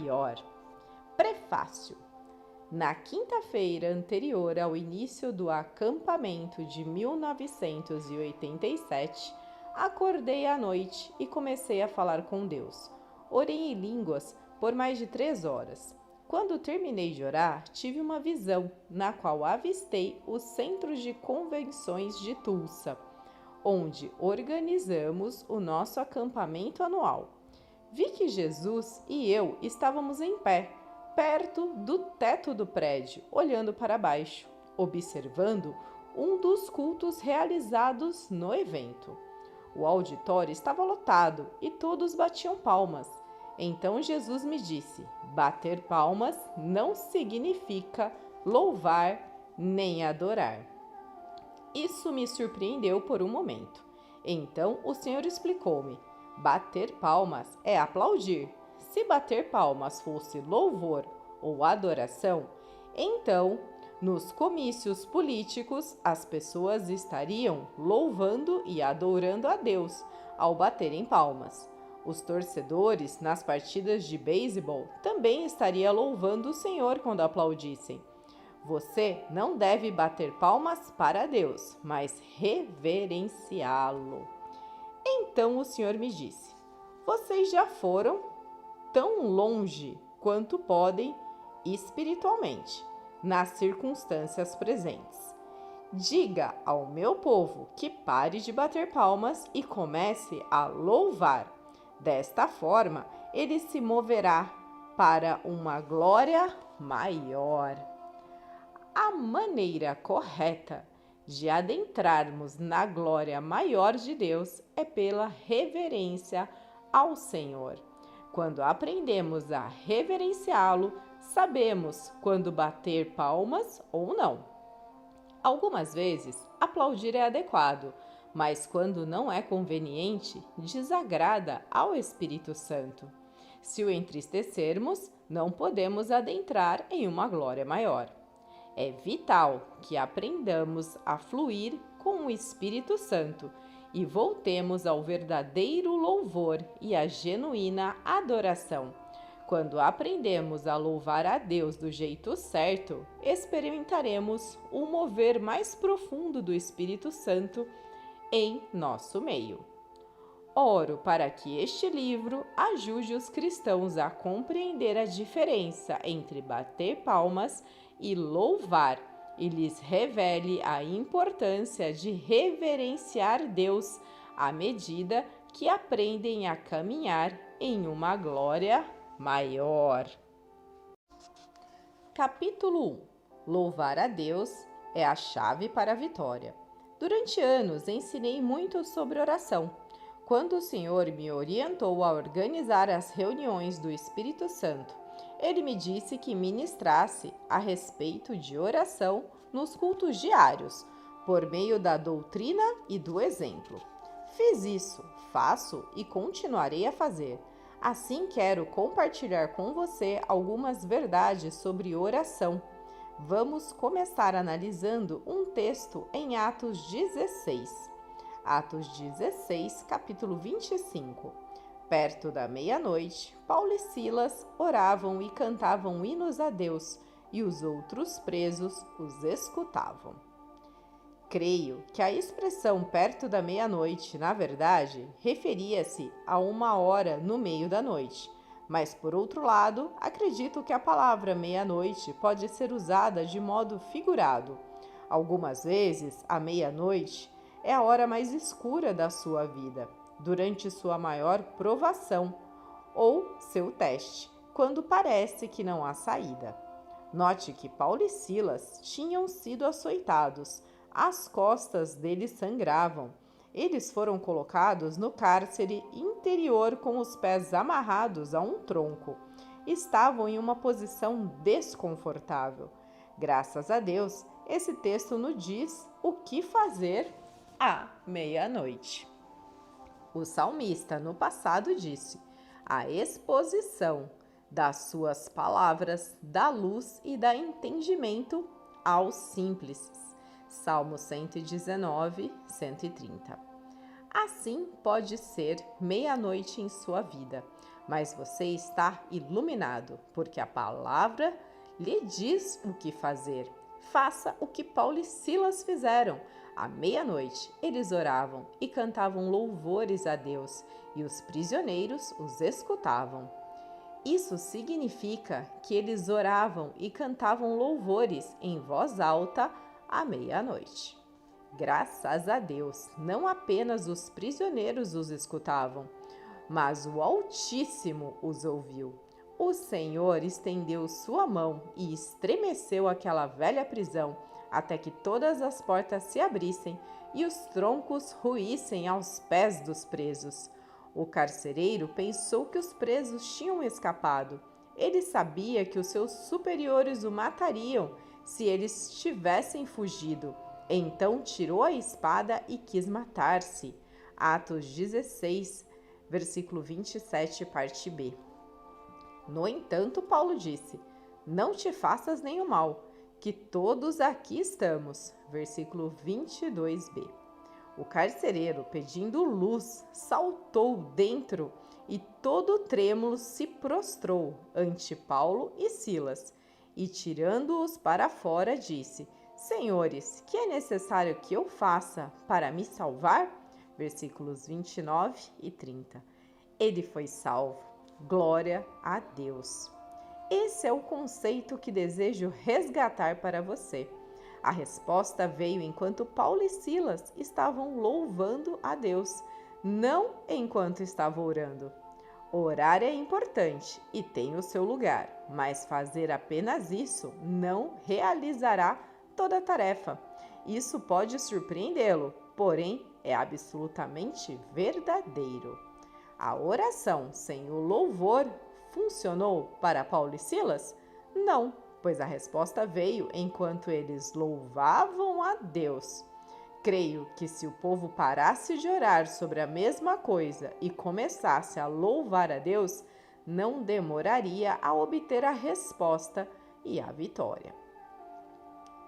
maior. Prefácio. Na quinta-feira anterior ao início do acampamento de 1987, acordei à noite e comecei a falar com Deus. Orei em línguas por mais de 3 horas. Quando terminei de orar, tive uma visão na qual avistei o Centro de Convenções de Tulsa, onde organizamos o nosso acampamento anual. Vi que Jesus e eu estávamos em pé, perto do teto do prédio, olhando para baixo, observando um dos cultos realizados no evento. O auditório estava lotado e todos batiam palmas. Então Jesus me disse: bater palmas não significa louvar nem adorar. Isso me surpreendeu por um momento. Então o Senhor explicou-me: bater palmas é aplaudir. Se bater palmas fosse louvor ou adoração, então, nos comícios políticos, as pessoas estariam louvando e adorando a Deus ao baterem palmas. Os torcedores nas partidas de beisebol também estariam louvando o Senhor quando aplaudissem. Você não deve bater palmas para Deus, mas reverenciá-lo. Então o Senhor me disse: vocês já foram tão longe quanto podem espiritualmente, nas circunstâncias presentes. Diga ao meu povo que pare de bater palmas e comece a louvar. Desta forma, ele se moverá para uma glória maior. A maneira correta de adentrarmos na glória maior de Deus é pela reverência ao Senhor. Quando aprendemos a reverenciá-lo, sabemos quando bater palmas ou não. Algumas vezes, aplaudir é adequado, mas quando não é conveniente, desagrada ao Espírito Santo. Se o entristecermos, não podemos adentrar em uma glória maior. É vital que aprendamos a fluir com o Espírito Santo e voltemos ao verdadeiro louvor e à genuína adoração. Quando aprendemos a louvar a Deus do jeito certo, experimentaremos o mover mais profundo do Espírito Santo em nosso meio. Oro para que este livro ajude os cristãos a compreender a diferença entre bater palmas e louvar e lhes revele a importância de reverenciar Deus à medida que aprendem a caminhar em uma glória maior. Capítulo 1. Louvar a Deus é a chave para a vitória. Durante anos ensinei muito sobre oração. Quando o Senhor me orientou a organizar as reuniões do Espírito Santo, Ele me disse que ministrasse a respeito de oração nos cultos diários, por meio da doutrina e do exemplo. Fiz isso, faço e continuarei a fazer. Assim quero compartilhar com você algumas verdades sobre oração. Vamos começar analisando um texto em Atos 16. Atos 16, capítulo 25. Perto da meia-noite, Paulo e Silas oravam e cantavam hinos a Deus, e os outros presos os escutavam. Creio que a expressão perto da meia-noite, na verdade, referia-se a uma hora no meio da noite. Mas, por outro lado, acredito que a palavra meia-noite pode ser usada de modo figurado. Algumas vezes, a meia-noite é a hora mais escura da sua vida, durante sua maior provação ou seu teste, quando parece que não há saída. Note que Paulo e Silas tinham sido açoitados, as costas deles sangravam. Eles foram colocados no cárcere interior com os pés amarrados a um tronco. Estavam em uma posição desconfortável. Graças a Deus, esse texto nos diz o que fazer à meia-noite. O salmista no passado disse: a exposição das suas palavras dá luz e dá entendimento aos simples. Salmo 119, 130. Assim pode ser meia-noite em sua vida. mas você está iluminado, porque a palavra lhe diz o que fazer. Faça o que Paulo e Silas fizeram. À meia-noite, eles oravam e cantavam louvores a Deus, e os prisioneiros os escutavam. Isso significa que eles oravam e cantavam louvores em voz alta à meia-noite. Graças a Deus, não apenas os prisioneiros os escutavam, mas o Altíssimo os ouviu. O Senhor estendeu sua mão e estremeceu aquela velha prisão, até que todas as portas se abrissem e os troncos ruíssem aos pés dos presos. O carcereiro pensou que os presos tinham escapado. Ele sabia que os seus superiores o matariam se eles tivessem fugido. Então tirou a espada e quis matar-se. Atos 16, versículo 27, parte B. No entanto, Paulo disse: não te faças nenhum mal, que todos aqui estamos. Versículo 22b. O carcereiro, pedindo luz, saltou dentro e todo trêmulo se prostrou ante Paulo e Silas e, tirando-os para fora, disse: Senhores, que é necessário que eu faça para me salvar? Versículos 29 e 30. Ele foi salvo. Glória a Deus. Esse é o conceito que desejo resgatar para você. A resposta veio enquanto Paulo e Silas estavam louvando a Deus, não enquanto estavam orando. Orar é importante e tem o seu lugar, mas fazer apenas isso não realizará toda a tarefa. Isso pode surpreendê-lo, porém é absolutamente verdadeiro. A oração sem o louvor funcionou para Paulo e Silas? Não, pois a resposta veio enquanto eles louvavam a Deus. Creio que se o povo parasse de orar sobre a mesma coisa e começasse a louvar a Deus, não demoraria a obter a resposta e a vitória.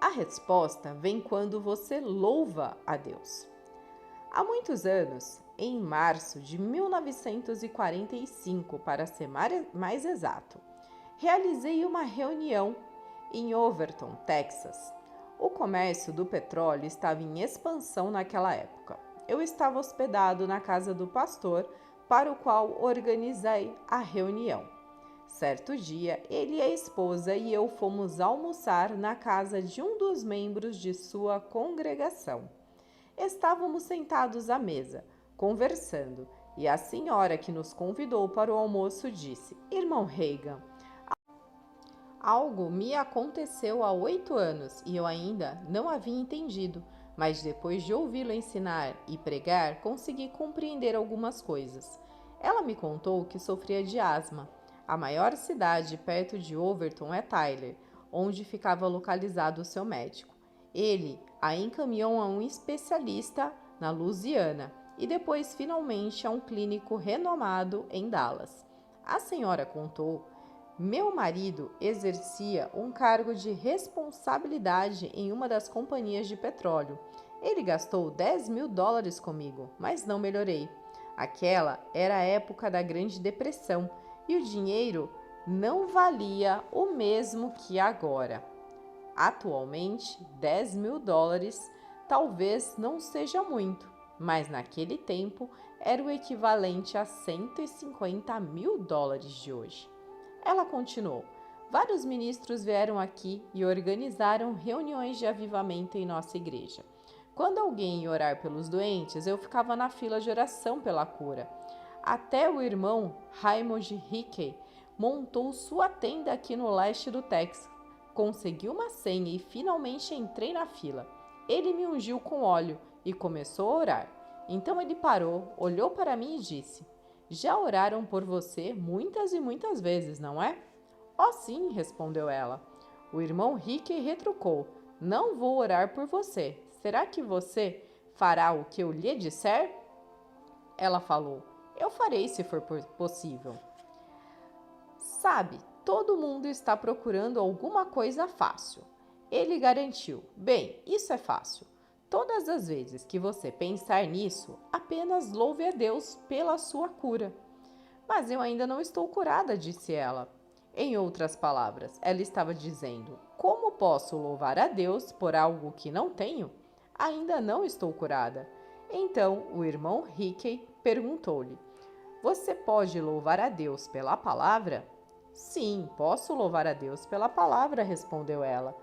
A resposta vem quando você louva a Deus. Há muitos anos, em março de 1945, para ser mais exato, realizei uma reunião em Overton, Texas. O comércio do petróleo estava em expansão naquela época. Eu estava hospedado na casa do pastor, para o qual organizei a reunião. Certo dia, ele e a esposa e eu fomos almoçar na casa de um dos membros de sua congregação. Estávamos sentados à mesa, conversando, e a senhora que nos convidou para o almoço disse: Irmão Reagan, algo me aconteceu há 8 anos e eu ainda não havia entendido, mas depois de ouvi-lo ensinar e pregar, consegui compreender algumas coisas. Ela me contou que sofria de asma. A maior cidade perto de Overton é Tyler, onde ficava localizado o seu médico. Ele a encaminhou a um especialista na Louisiana e depois finalmente a um clínico renomado em Dallas. A senhora contou: meu marido exercia um cargo de responsabilidade em uma das companhias de petróleo. Ele gastou $10.000 comigo, mas não melhorei. Aquela era a época da Grande Depressão e o dinheiro não valia o mesmo que agora. Atualmente, $10.000 talvez não seja muito, mas naquele tempo era o equivalente a $150.000 de hoje. Ela continuou: vários ministros vieram aqui e organizaram reuniões de avivamento em nossa igreja. Quando alguém ia orar pelos doentes, eu ficava na fila de oração pela cura. Até o irmão Raymond Hickey montou sua tenda aqui no leste do Texas. Consegui uma senha e finalmente entrei na fila. Ele me ungiu com óleo e começou a orar. Então ele parou, olhou para mim e disse: já oraram por você muitas e muitas vezes, não é? Oh, sim, respondeu ela. O irmão Hickey retrucou: não vou orar por você. Será que você fará o que eu lhe disser? Ela falou: eu farei se for possível. Sabe, todo mundo está procurando alguma coisa fácil. Ele garantiu: bem, isso é fácil. Todas as vezes que você pensar nisso, apenas louve a Deus pela sua cura. Mas eu ainda não estou curada, disse ela. Em outras palavras, ela estava dizendo: como posso louvar a Deus por algo que não tenho? Ainda não estou curada. Então o irmão Hickey perguntou-lhe: você pode louvar a Deus pela palavra? Sim, posso louvar a Deus pela palavra, respondeu ela.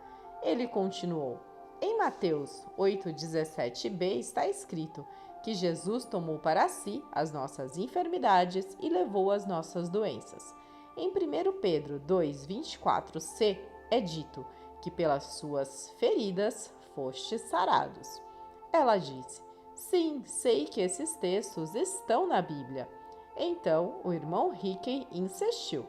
Ele continuou: em Mateus 8,17b está escrito que Jesus tomou para si as nossas enfermidades e levou as nossas doenças. Em 1 Pedro 2,24c é dito que pelas suas feridas fostes sarados. Ela disse: sim, sei que esses textos estão na Bíblia. Então o irmão Hickey insistiu: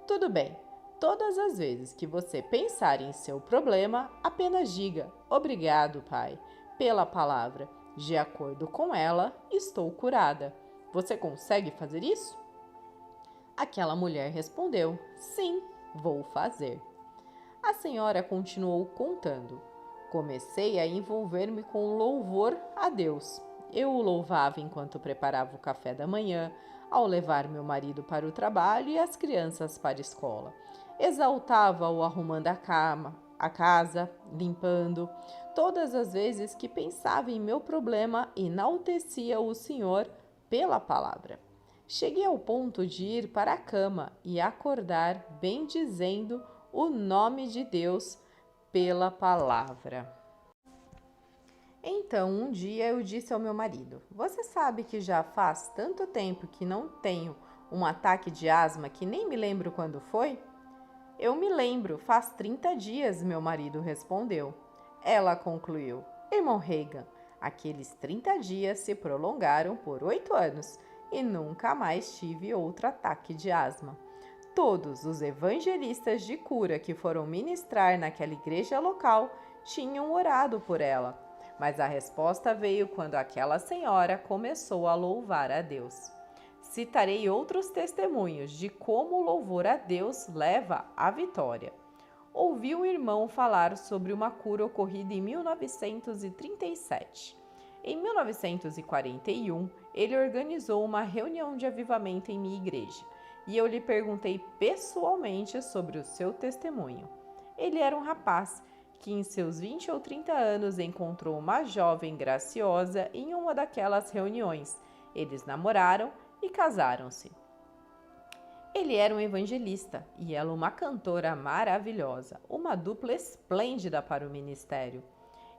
tudo bem, todas as vezes que você pensar em seu problema, apenas diga: obrigado, Pai, pela palavra. De acordo com ela, estou curada. Você consegue fazer isso? Aquela mulher respondeu: sim, vou fazer. A senhora continuou contando: comecei a envolver-me com louvor a Deus. Eu o louvava enquanto preparava o café da manhã, ao levar meu marido para o trabalho e as crianças para a escola. Exaltava-o arrumando a casa, limpando. Todas as vezes que pensava em meu problema, enaltecia o Senhor pela palavra. Cheguei ao ponto de ir para a cama e acordar bendizendo o nome de Deus pela palavra. Então, um dia eu disse ao meu marido: você sabe que já faz tanto tempo que não tenho um ataque de asma que nem me lembro quando foi? Eu me lembro, faz 30 dias, meu marido respondeu. Ela concluiu: irmão Reagan, aqueles 30 dias se prolongaram por 8 anos e nunca mais tive outro ataque de asma. Todos os evangelistas de cura que foram ministrar naquela igreja local tinham orado por ela, mas a resposta veio quando aquela senhora começou a louvar a Deus. Citarei outros testemunhos de como o louvor a Deus leva à vitória. Ouvi um irmão falar sobre uma cura ocorrida em 1937. Em 1941, ele organizou uma reunião de avivamento em minha igreja e eu lhe perguntei pessoalmente sobre o seu testemunho. Ele era um rapaz que em seus 20 ou 30 anos encontrou uma jovem graciosa em uma daquelas reuniões. Eles namoraram e casaram-se. Ele era um evangelista e ela uma cantora maravilhosa, uma dupla esplêndida para o ministério.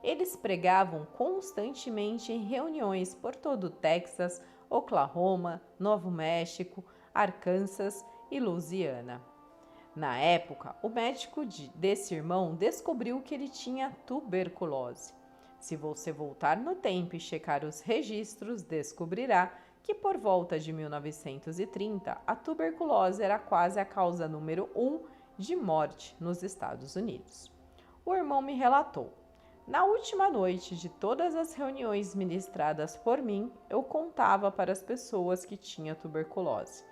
Eles pregavam constantemente em reuniões por todo o Texas, Oklahoma, Novo México, Arkansas e Louisiana. Na época, o médico desse irmão descobriu que ele tinha tuberculose. Se você voltar no tempo e checar os registros, descobrirá que por volta de 1930, a tuberculose era quase a causa número 1 de morte nos Estados Unidos. O irmão me relatou: na última noite de todas as reuniões ministradas por mim, eu contava para as pessoas que tinha tuberculose.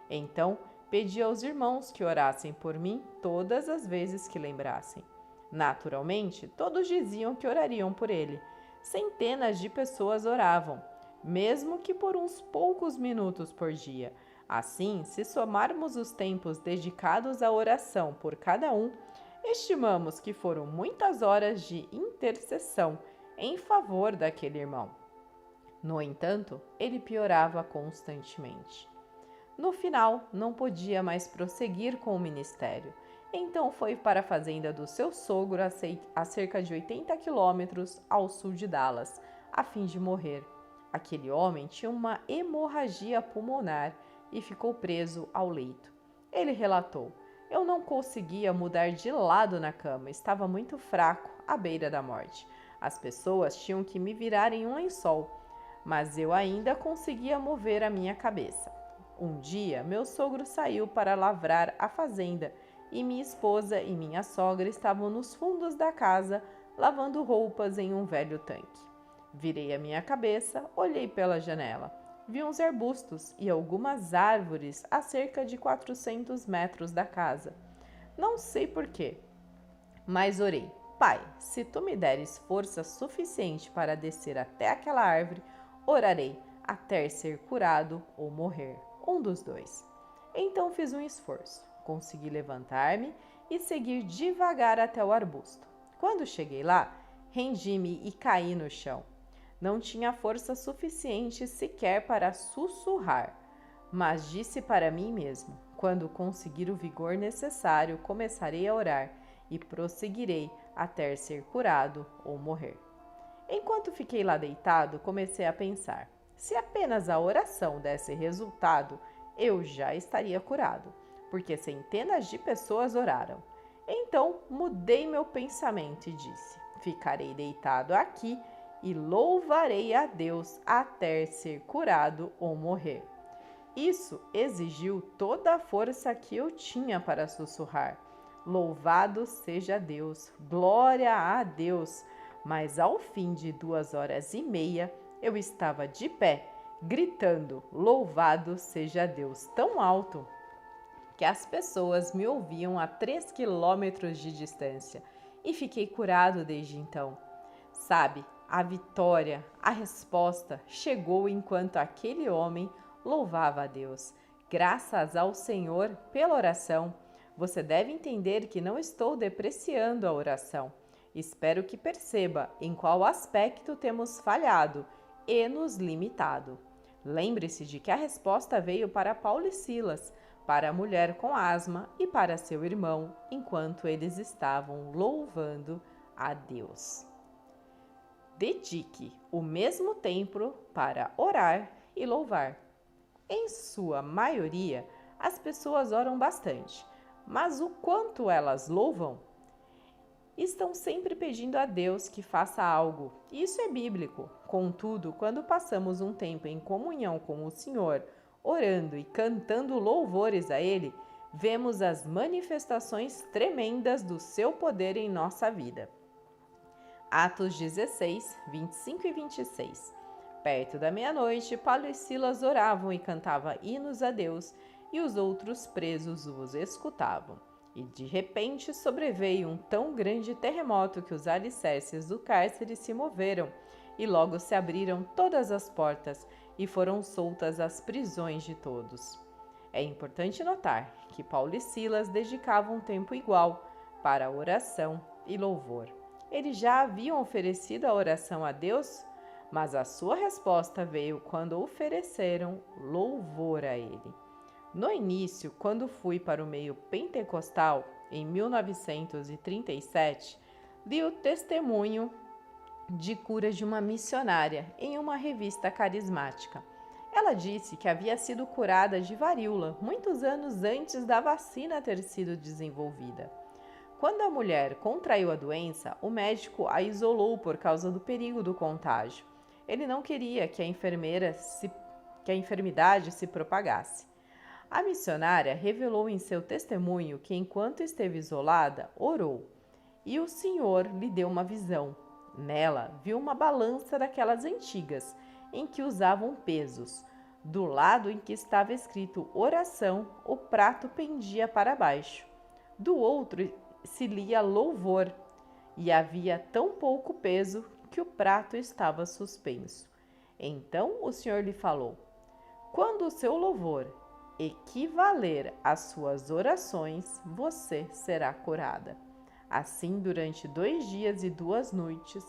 Então, pedi aos irmãos que orassem por mim todas as vezes que lembrassem. Naturalmente, todos diziam que orariam por ele. Centenas de pessoas oravam, mesmo que por uns poucos minutos por dia. Assim, se somarmos os tempos dedicados à oração por cada um, estimamos que foram muitas horas de intercessão em favor daquele irmão. No entanto, ele piorava constantemente. No final, não podia mais prosseguir com o ministério. Então foi para a fazenda do seu sogro a cerca de 80 quilômetros ao sul de Dallas, a fim de morrer. Aquele homem tinha uma hemorragia pulmonar e ficou preso ao leito. Ele relatou: eu não conseguia mudar de lado na cama, estava muito fraco, à beira da morte. As pessoas tinham que me virar em um lençol, mas eu ainda conseguia mover a minha cabeça. Um dia, meu sogro saiu para lavrar a fazenda e minha esposa e minha sogra estavam nos fundos da casa lavando roupas em um velho tanque. Virei a minha cabeça, olhei pela janela. Vi uns arbustos e algumas árvores a cerca de 400 metros da casa. Não sei porquê, mas orei: Pai, se tu me deres força suficiente para descer até aquela árvore, orarei até ser curado ou morrer. Um dos dois. Então fiz um esforço, consegui levantar-me e seguir devagar até o arbusto. Quando cheguei lá, rendi-me e caí no chão. Não tinha força suficiente sequer para sussurrar, mas disse para mim mesmo: quando conseguir o vigor necessário, começarei a orar e prosseguirei até ser curado ou morrer. Enquanto fiquei lá deitado, comecei a pensar: se apenas a oração desse resultado, eu já estaria curado, porque centenas de pessoas oraram. Então mudei meu pensamento e disse: ficarei deitado aqui e louvarei a Deus até ser curado ou morrer. Isso exigiu toda a força que eu tinha para sussurrar: louvado seja Deus, glória a Deus. Mas ao fim de 2 horas e meia, eu estava de pé, gritando: louvado seja Deus, tão alto que as pessoas me ouviam a 3 quilômetros de distância, e fiquei curado desde então. Sabe, a vitória, a resposta chegou enquanto aquele homem louvava a Deus. Graças ao Senhor pela oração. Você deve entender que não estou depreciando a oração. Espero que perceba em qual aspecto temos falhado e nos limitado. Lembre-se de que a resposta veio para Paulo e Silas, para a mulher com asma e para seu irmão, enquanto eles estavam louvando a Deus. Dedique o mesmo tempo para orar e louvar. Em sua maioria, as pessoas oram bastante, mas o quanto elas louvam? Estão sempre pedindo a Deus que faça algo. Isso é bíblico. Contudo, quando passamos um tempo em comunhão com o Senhor, orando e cantando louvores a Ele, vemos as manifestações tremendas do seu poder em nossa vida. Atos 16, 25 e 26. Perto da meia-noite, Paulo e Silas oravam e cantavam hinos a Deus, e os outros presos os escutavam. E de repente sobreveio um tão grande terremoto que os alicerces do cárcere se moveram, e logo se abriram todas as portas, e foram soltas as prisões de todos. É importante notar que Paulo e Silas dedicavam um tempo igual para a oração e louvor. Eles já haviam oferecido a oração a Deus, mas a sua resposta veio quando ofereceram louvor a Ele. No início, quando fui para o meio pentecostal, em 1937, li o testemunho de cura de uma missionária em uma revista carismática. Ela disse que havia sido curada de varíola muitos anos antes da vacina ter sido desenvolvida. Quando a mulher contraiu a doença, o médico a isolou por causa do perigo do contágio. Ele não queria que a enfermidade se propagasse. A missionária revelou em seu testemunho que, enquanto esteve isolada, orou, e o Senhor lhe deu uma visão. Nela, viu uma balança daquelas antigas, em que usavam pesos. Do lado em que estava escrito oração, o prato pendia para baixo. Do outro se lia louvor, e havia tão pouco peso que o prato estava suspenso. Então o Senhor lhe falou: quando o seu louvor equivaler às suas orações, você será curada. Assim, durante 2 dias e 2 noites,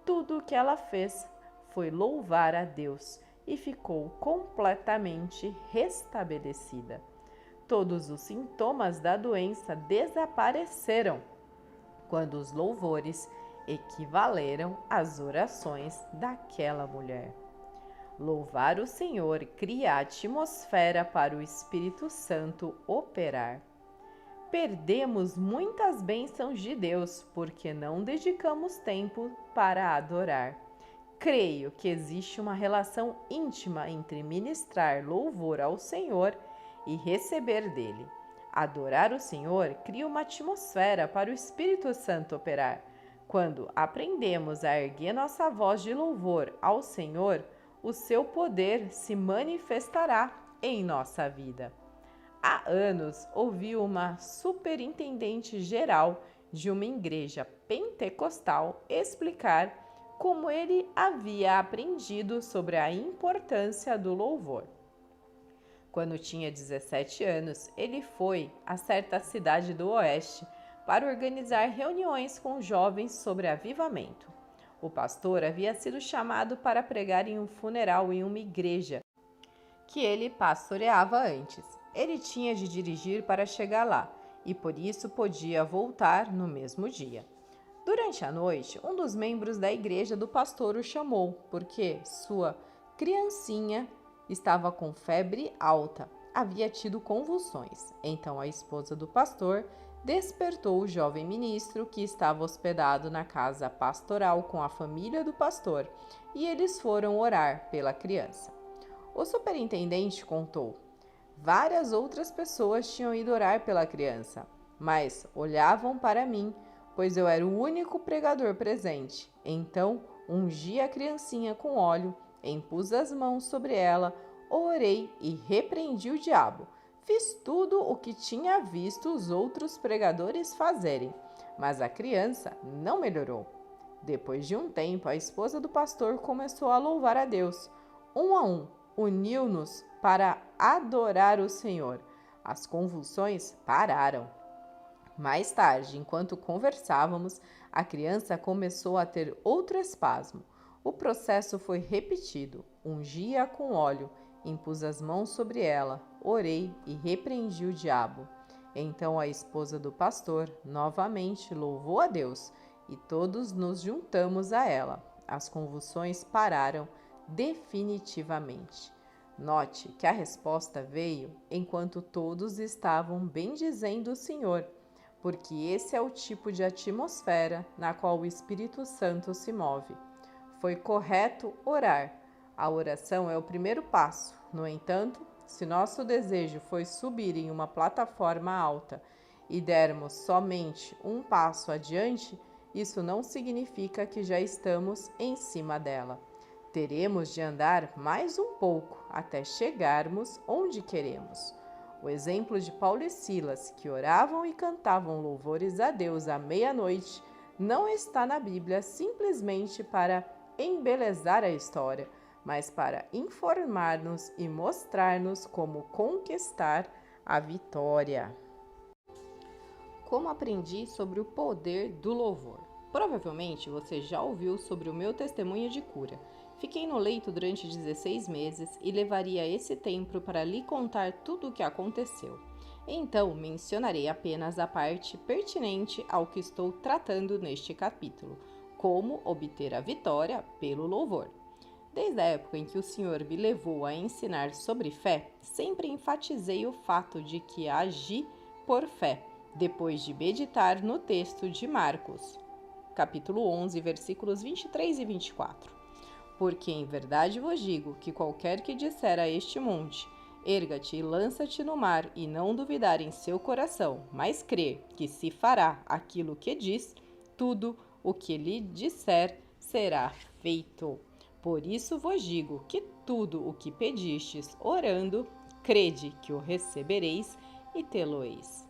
tudo o que ela fez foi louvar a Deus e ficou completamente restabelecida. Todos os sintomas da doença desapareceram quando os louvores equivaleram às orações daquela mulher. Louvar o Senhor cria a atmosfera para o Espírito Santo operar. Perdemos muitas bênçãos de Deus porque não dedicamos tempo para adorar. Creio que existe uma relação íntima entre ministrar louvor ao Senhor e receber dele. Adorar o Senhor cria uma atmosfera para o Espírito Santo operar. Quando aprendemos a erguer nossa voz de louvor ao Senhor, o seu poder se manifestará em nossa vida. Há anos ouvi uma superintendente geral de uma igreja pentecostal explicar como ele havia aprendido sobre a importância do louvor. Quando tinha 17 anos, ele foi a certa cidade do Oeste para organizar reuniões com jovens sobre avivamento. O pastor havia sido chamado para pregar em um funeral em uma igreja que ele pastoreava antes. Ele tinha de dirigir para chegar lá e por isso podia voltar no mesmo dia. Durante a noite, um dos membros da igreja do pastor o chamou porque sua criancinha estava com febre alta, havia tido convulsões. Então a esposa do pastor despertou o jovem ministro que estava hospedado na casa pastoral com a família do pastor e eles foram orar pela criança. O superintendente contou: várias outras pessoas tinham ido orar pela criança, mas olhavam para mim, pois eu era o único pregador presente. Então ungi a criancinha com óleo, impus as mãos sobre ela, orei e repreendi o diabo. Fiz tudo o que tinha visto os outros pregadores fazerem, mas a criança não melhorou. Depois de um tempo, a esposa do pastor começou a louvar a Deus. Um a um, uniu-nos para adorar o Senhor. As convulsões pararam. Mais tarde, enquanto conversávamos, a criança começou a ter outro espasmo. O processo foi repetido. Ungi-a com óleo, impus as mãos sobre ela, orei e repreendi o diabo. Então a esposa do pastor novamente louvou a Deus e todos nos juntamos a ela. As convulsões pararam definitivamente. Note que a resposta veio enquanto todos estavam bendizendo o Senhor, porque esse é o tipo de atmosfera na qual o Espírito Santo se move. Foi correto orar. A oração é o primeiro passo. No entanto, se nosso desejo foi subir em uma plataforma alta e dermos somente um passo adiante, isso não significa que já estamos em cima dela. Teremos de andar mais um pouco até chegarmos onde queremos. O exemplo de Paulo e Silas, que oravam e cantavam louvores a Deus à meia-noite, não está na Bíblia simplesmente para embelezar a história, mas para informar-nos e mostrar-nos como conquistar a vitória. Como aprendi sobre o poder do louvor? Provavelmente você já ouviu sobre o meu testemunho de cura. Fiquei no leito durante 16 meses e levaria esse tempo para lhe contar tudo o que aconteceu. Então, mencionarei apenas a parte pertinente ao que estou tratando neste capítulo, como obter a vitória pelo louvor. Desde a época em que o Senhor me levou a ensinar sobre fé, sempre enfatizei o fato de que agi por fé, depois de meditar no texto de Marcos, capítulo 11, versículos 23 e 24. Porque em verdade vos digo que qualquer que disser a este monte, erga-te e lança-te no mar, e não duvidar em seu coração, mas crer que se fará aquilo que diz, tudo o que lhe disser será feito. Por isso vos digo que tudo o que pedistes orando, crede que o recebereis e tê-lo-eis.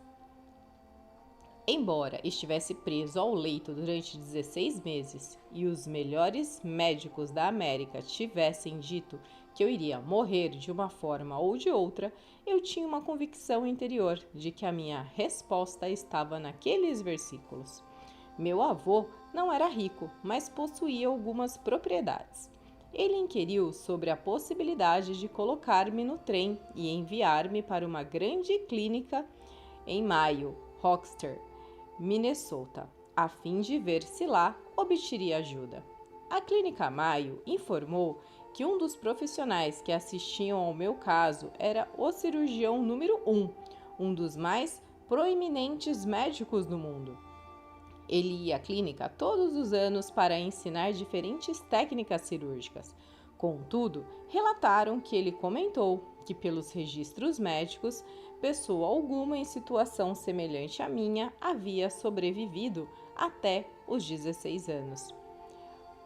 Embora estivesse preso ao leito durante 16 meses e os melhores médicos da América tivessem dito que eu iria morrer de uma forma ou de outra, eu tinha uma convicção interior de que a minha resposta estava naqueles versículos. Meu avô não era rico, mas possuía algumas propriedades. Ele inquiriu sobre a possibilidade de colocar-me no trem e enviar-me para uma grande clínica em Mayo, Rochester, Minnesota, a fim de ver se lá obteria ajuda. A clínica Mayo informou que um dos profissionais que assistiam ao meu caso era o cirurgião número 1, um dos mais proeminentes médicos do mundo. Ele ia à clínica todos os anos para ensinar diferentes técnicas cirúrgicas. Contudo, relataram que ele comentou que, pelos registros médicos, pessoa alguma em situação semelhante à minha havia sobrevivido até os 16 anos.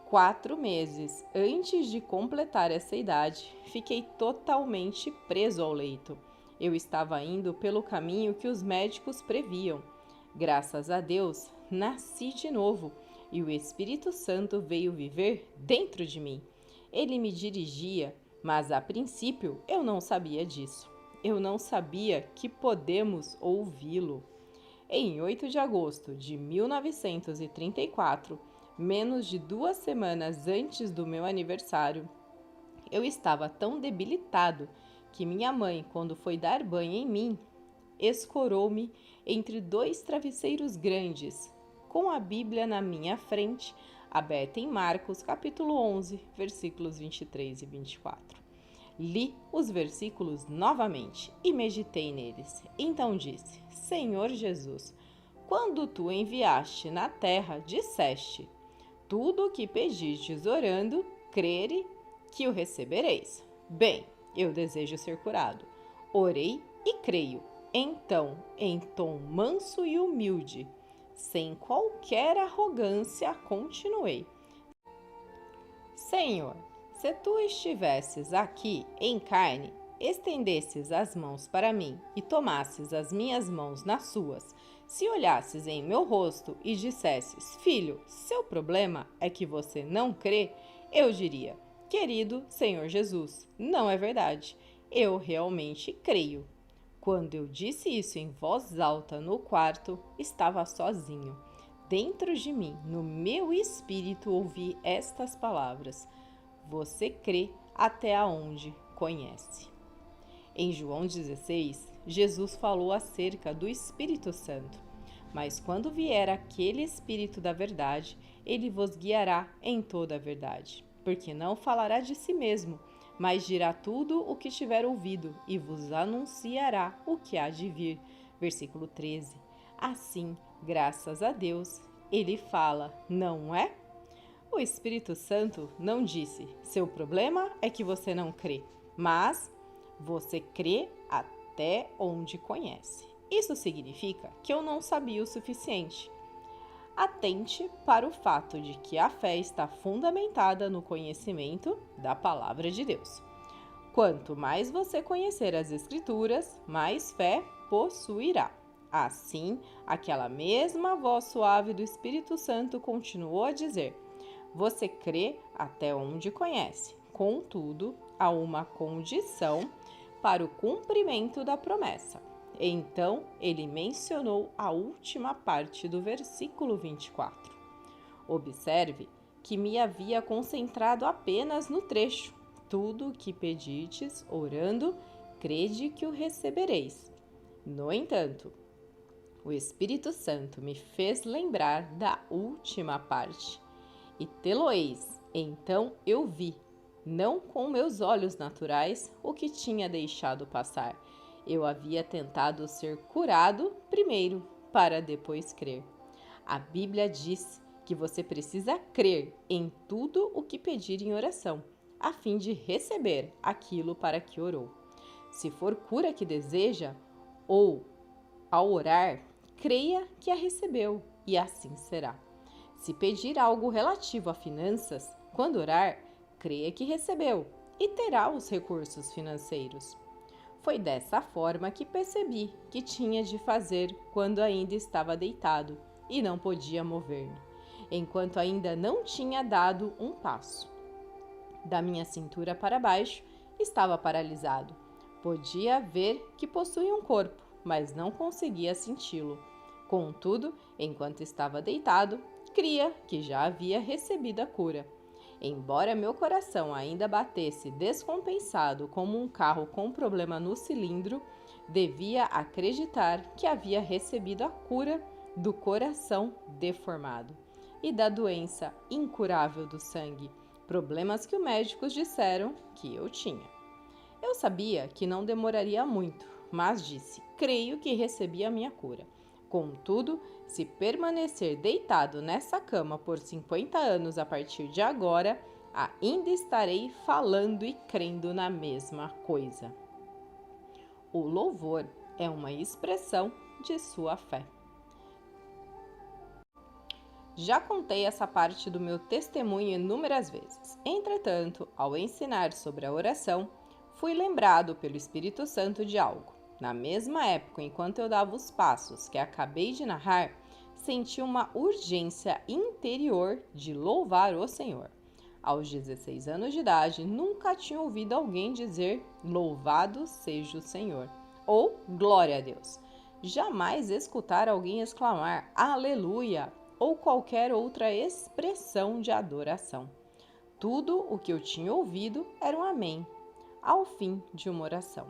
4 meses antes de completar essa idade, fiquei totalmente preso ao leito. Eu estava indo pelo caminho que os médicos previam. Graças a Deus, nasci de novo e o Espírito Santo veio viver dentro de mim. Ele me dirigia, mas a princípio eu não sabia disso. eu não sabia que podemos ouvi-lo. Em 8 de agosto de 1934, menos de 2 semanas antes do meu aniversário, eu estava tão debilitado que minha mãe, quando foi dar banho em mim, escorou-me entre 2 travesseiros grandes, com a Bíblia na minha frente, aberta em Marcos, capítulo 11, versículos 23 e 24. Li os versículos novamente e meditei neles. Então disse: Senhor Jesus, quando tu enviaste na terra, disseste: tudo o que pedistes orando, crere que o recebereis. Bem, eu desejo ser curado. Orei e creio. Então, em tom manso e humilde, sem qualquer arrogância, continuei: Senhor, se tu estivesses aqui em carne, estendesses as mãos para mim e tomasses as minhas mãos nas suas, se olhasses em meu rosto e dissesses: Filho, seu problema é que você não crê, eu diria: Querido Senhor Jesus, não é verdade. Eu realmente creio. Quando eu disse isso em voz alta no quarto, estava sozinho. Dentro de mim, no meu espírito, ouvi estas palavras: Você crê até aonde conhece. Em João 16, Jesus falou acerca do Espírito Santo. Mas quando vier aquele Espírito da verdade, ele vos guiará em toda a verdade, porque não falará de si mesmo, mas dirá tudo o que tiver ouvido e vos anunciará o que há de vir. Versículo 13. Assim, graças a Deus, ele fala, não é? O Espírito Santo não disse: seu problema é que você não crê, mas você crê até onde conhece. Isso significa que eu não sabia o suficiente. Atente para o fato de que a fé está fundamentada no conhecimento da palavra de Deus. Quanto mais você conhecer as Escrituras, mais fé possuirá. Assim, aquela mesma voz suave do Espírito Santo continuou a dizer: você crê até onde conhece. Contudo, há uma condição para o cumprimento da promessa. Então, ele mencionou a última parte do versículo 24. Observe que me havia concentrado apenas no trecho. Tudo o que pedirdes, orando, crede que o recebereis. No entanto, o Espírito Santo me fez lembrar da última parte. E tê-lo-eis. Então eu vi, não com meus olhos naturais, o que tinha deixado passar. Eu havia tentado ser curado primeiro, para depois crer. A Bíblia diz que você precisa crer em tudo o que pedir em oração, a fim de receber aquilo para que orou. Se for cura que deseja, ou ao orar, creia que a recebeu, e assim será. Se pedir algo relativo a finanças, quando orar, creia que recebeu e terá os recursos financeiros. Foi dessa forma que percebi que tinha de fazer quando ainda estava deitado e não podia mover-me, enquanto ainda não tinha dado um passo. Da minha cintura para baixo, estava paralisado. Podia ver que possuía um corpo, mas não conseguia senti-lo. Contudo, enquanto estava deitado, cria que já havia recebido a cura. Embora meu coração ainda batesse descompensado como um carro com problema no cilindro, devia acreditar que havia recebido a cura do coração deformado e da doença incurável do sangue, problemas que os médicos disseram que eu tinha. Eu sabia que não demoraria muito, mas disse: creio que recebi a minha cura. Contudo, se permanecer deitado nessa cama por 50 anos a partir de agora, ainda estarei falando e crendo na mesma coisa. O louvor é uma expressão de sua fé. Já contei essa parte do meu testemunho inúmeras vezes. Entretanto, ao ensinar sobre a oração, fui lembrado pelo Espírito Santo de algo. Na mesma época, enquanto eu dava os passos que acabei de narrar, senti uma urgência interior de louvar o Senhor. Aos 16 anos de idade, nunca tinha ouvido alguém dizer louvado seja o Senhor ou glória a Deus. Jamais escutar alguém exclamar aleluia ou qualquer outra expressão de adoração. Tudo o que eu tinha ouvido era um amém, ao fim de uma oração.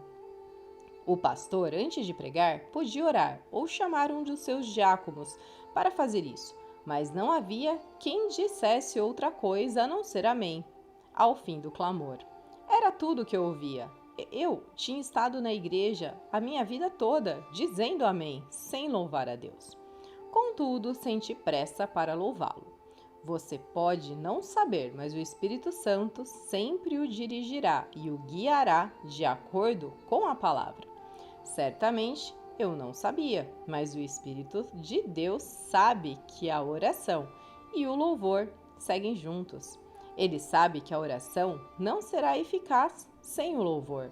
O pastor, antes de pregar, podia orar ou chamar um dos seus diáconos para fazer isso, mas não havia quem dissesse outra coisa a não ser amém, ao fim do clamor. Era tudo o que eu ouvia. Eu tinha estado na igreja a minha vida toda, dizendo amém, sem louvar a Deus. Contudo, senti pressa para louvá-lo. Você pode não saber, mas o Espírito Santo sempre o dirigirá e o guiará de acordo com a palavra. Certamente eu não sabia, mas o Espírito de Deus sabe que a oração e o louvor seguem juntos. Ele sabe que a oração não será eficaz sem o louvor.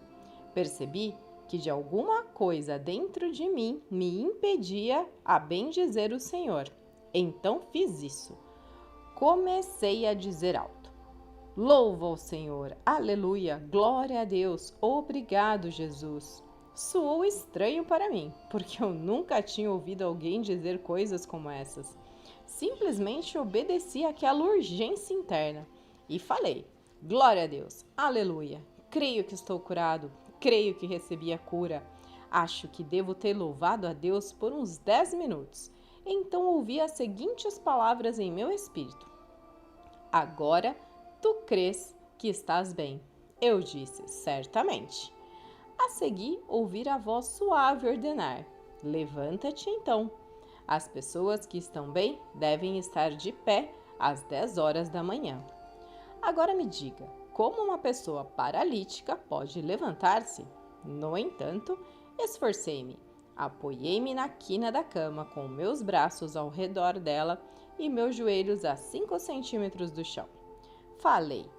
Percebi que de alguma coisa dentro de mim me impedia a bendizer o Senhor. Então fiz isso. Comecei a dizer alto: louva o Senhor, aleluia, glória a Deus, obrigado, Jesus. Soou estranho para mim, porque eu nunca tinha ouvido alguém dizer coisas como essas. Simplesmente obedeci àquela urgência interna e falei: glória a Deus, aleluia, creio que estou curado, creio que recebi a cura. Acho que devo ter louvado a Deus por uns 10 minutos. Então ouvi as seguintes palavras em meu espírito: agora tu crês que estás bem. Eu disse: certamente. A seguir, ouvir a voz suave ordenar: levanta-te então. As pessoas que estão bem devem estar de pé às 10 horas da manhã. Agora me diga, como uma pessoa paralítica pode levantar-se? No entanto, esforcei-me. Apoiei-me na quina da cama com meus braços ao redor dela e meus joelhos a 5 centímetros do chão. Falei: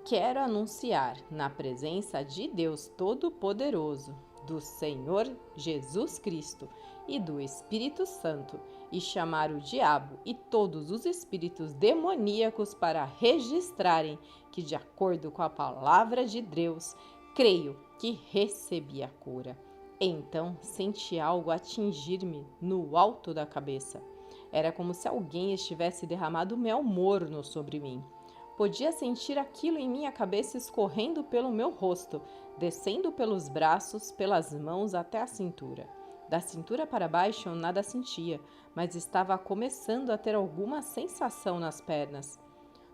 quero anunciar, na presença de Deus Todo-Poderoso, do Senhor Jesus Cristo e do Espírito Santo, e chamar o diabo e todos os espíritos demoníacos para registrarem que, de acordo com a palavra de Deus, creio que recebi a cura. Então senti algo atingir-me no alto da cabeça. Era como se alguém estivesse derramado mel morno sobre mim. Podia sentir aquilo em minha cabeça escorrendo pelo meu rosto, descendo pelos braços, pelas mãos até a cintura. Da cintura para baixo eu nada sentia, mas estava começando a ter alguma sensação nas pernas.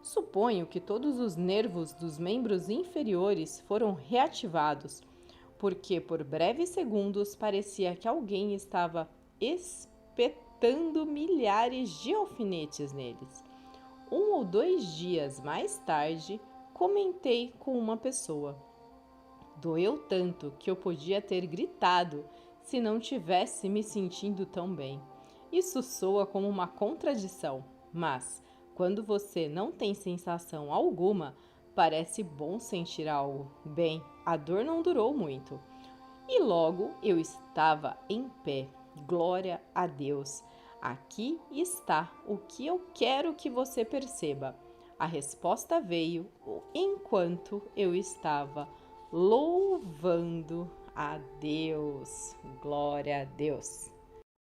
Suponho que todos os nervos dos membros inferiores foram reativados, porque por breves segundos parecia que alguém estava espetando milhares de alfinetes neles. 1 ou 2 dias mais tarde, comentei com uma pessoa: doeu tanto que eu podia ter gritado se não tivesse me sentindo tão bem. Isso soa como uma contradição, mas quando você não tem sensação alguma, parece bom sentir algo. Bem, a dor não durou muito. E logo eu estava em pé. Glória a Deus! Aqui está o que eu quero que você perceba. A resposta veio enquanto eu estava louvando a Deus. Glória a Deus!